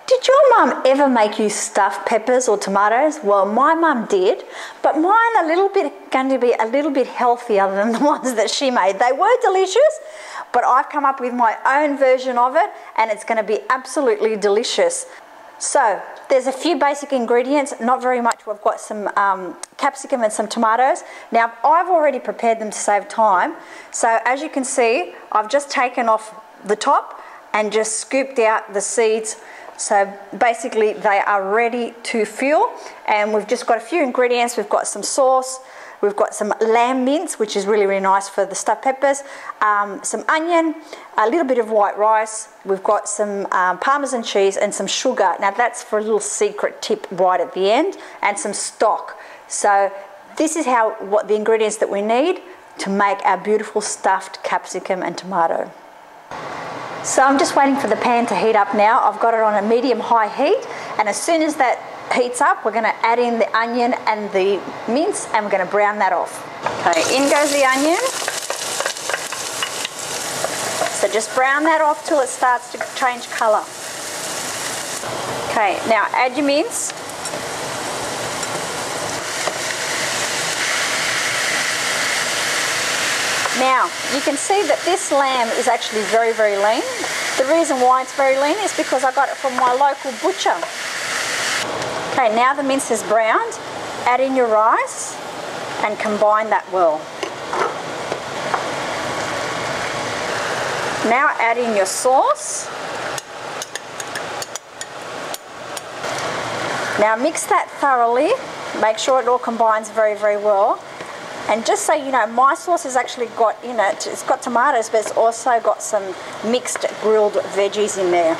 Did your mum ever make you stuffed peppers or tomatoes? Well, my mum did, but mine are going to be a little bit healthier than the ones that she made. They were delicious, but I've come up with my own version of it, and it's going to be absolutely delicious. So there's a few basic ingredients, not very much. We've got some capsicum and some tomatoes. Now I've already prepared them to save time. So as you can see, I've just taken off the top and just scooped out the seeds. So basically they are ready to fill, and we've just got a few ingredients. We've got some sauce, we've got some lamb mince, which is really, really nice for the stuffed peppers, some onion, a little bit of white rice, we've got some parmesan cheese and some sugar. Now that's for a little secret tip right at the end, and some stock. So this is what the ingredients that we need to make our beautiful stuffed capsicum and tomato. So I'm just waiting for the pan to heat up now. I've got it on a medium-high heat, and as soon as that heats up, we're going to add in the onion and the mince, and we're going to brown that off. Okay, in goes the onion. So just brown that off till it starts to change colour. Okay, now add your mince. Now, you can see that this lamb is actually very, very lean. The reason why it's very lean is because I got it from my local butcher. Okay, now the mince is browned. Add in your rice and combine that well. Now add in your sauce. Now mix that thoroughly. Make sure it all combines very, very well. And just so you know, my sauce has actually got in it, it's got tomatoes, but it's also got some mixed grilled veggies in there.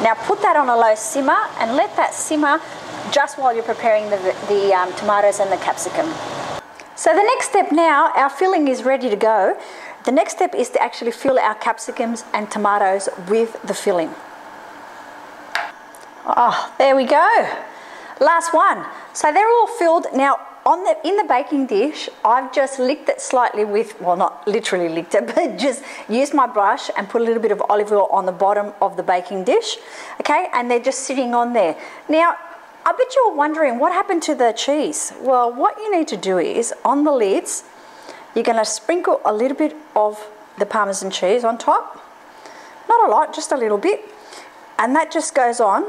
Now put that on a low simmer and let that simmer just while you're preparing the tomatoes and the capsicum. So the next step now, our filling is ready to go. The next step is to actually fill our capsicums and tomatoes with the filling. Oh, there we go. Last one. So they're all filled. Now, in the baking dish, I've just licked it slightly with, well, not literally licked it, but just used my brush and put a little bit of olive oil on the bottom of the baking dish, okay? And they're just sitting on there. Now, I bet you're wondering what happened to the cheese. Well, what you need to do is, on the lids, you're gonna sprinkle a little bit of the Parmesan cheese on top. Not a lot, just a little bit. And that just goes on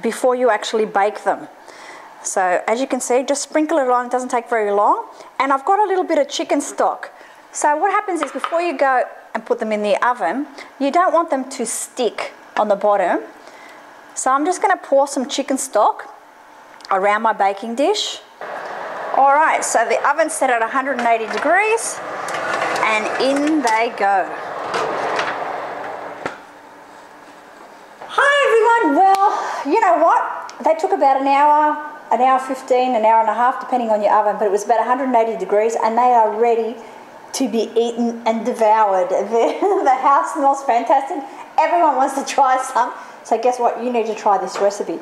before you actually bake them. So as you can see, just sprinkle it on, it doesn't take very long. And I've got a little bit of chicken stock. So what happens is before you go and put them in the oven, you don't want them to stick on the bottom. So I'm just going to pour some chicken stock around my baking dish. All right, so the oven's set at 180 degrees and in they go. Hi everyone, well, you know what? They took about an hour 15, an hour and a half, depending on your oven, but it was about 180 degrees and they are ready to be eaten and devoured. The house smells fantastic. Everyone wants to try some. So guess what? You need to try this recipe.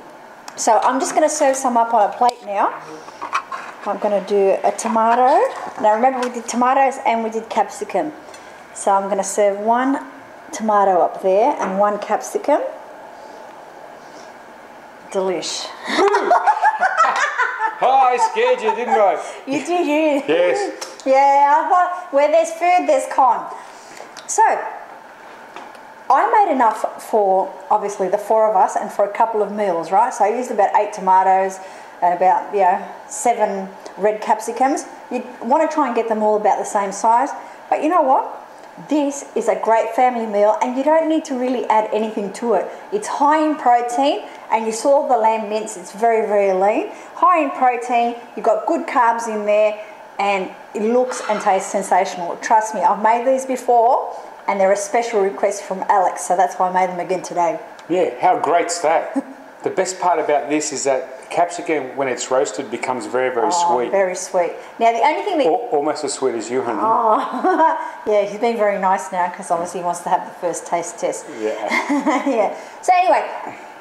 So I'm just going to serve some up on a plate now. I'm going to do a tomato. Now remember, we did tomatoes and we did capsicum. So I'm going to serve one tomato up there and one capsicum. Delish. Oh, I scared you, didn't I? You did, you? Yes. Yeah, I thought where there's food, there's con. So, I made enough for, obviously, the 4 of us and for a couple of meals, right? So I used about 8 tomatoes and about, 7 red capsicums. You want to try and get them all about the same size. But you know what? This is a great family meal and you don't need to really add anything to it. It's high in protein, and you saw the lamb mince, it's very, very lean. High in protein, you've got good carbs in there, and it looks and tastes sensational. Trust me, I've made these before and they're a special request from Alex, so that's why I made them again today. Yeah, how great's that? The best part about this is that capsicum, when it's roasted, becomes very, very sweet. Very sweet. Now the only thing that... Almost as sweet as you, honey. Oh, yeah, he's been very nice now because obviously he wants to have the first taste test. Yeah. Yeah. So anyway,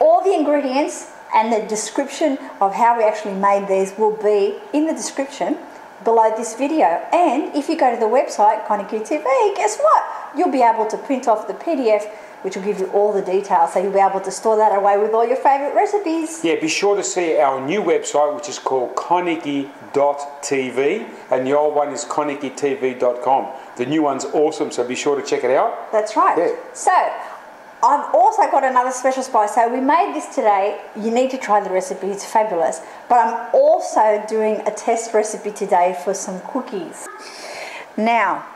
all the ingredients and the description of how we actually made these will be in the description below this video. And if you go to the website, ConikiTV, guess what? You'll be able to print off the PDF which will give you all the details, so you'll be able to store that away with all your favourite recipes. Yeah, be sure to see our new website, which is called ConikiTV, and the old one is ConikiTV.com. The new one's awesome, so be sure to check it out. That's right. Yeah. So, I've also got another special spice. So we made this today. You need to try the recipe, it's fabulous. But I'm also doing a test recipe today for some cookies. Now,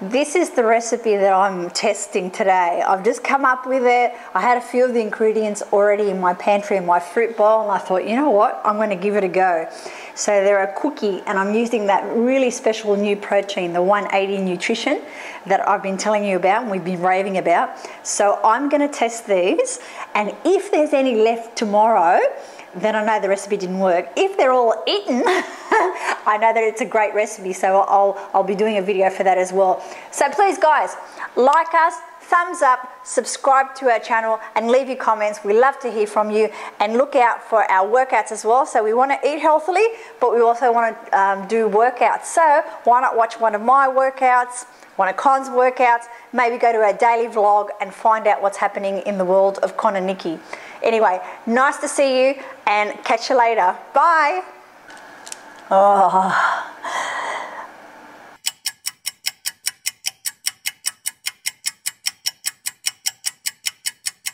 this is the recipe that I'm testing today. I've just come up with it. I had a few of the ingredients already in my pantry in my fruit bowl, and I thought, you know what, I'm going to give it a go. So they're a cookie, and I'm using that really special new protein, the 180 nutrition that I've been telling you about and we've been raving about. So I'm going to test these, and if there's any left tomorrow, then I know the recipe didn't work. If they're all eaten, I know that it's a great recipe, so I'll be doing a video for that as well. So please guys, like us, thumbs up, subscribe to our channel, and leave your comments. We love to hear from you, and look out for our workouts as well. So we want to eat healthily, but we also want to do workouts. So why not watch one of my workouts, one of Con's workouts, maybe go to our daily vlog and find out what's happening in the world of Con and Niki. Anyway, nice to see you, and catch you later. Bye. Oh.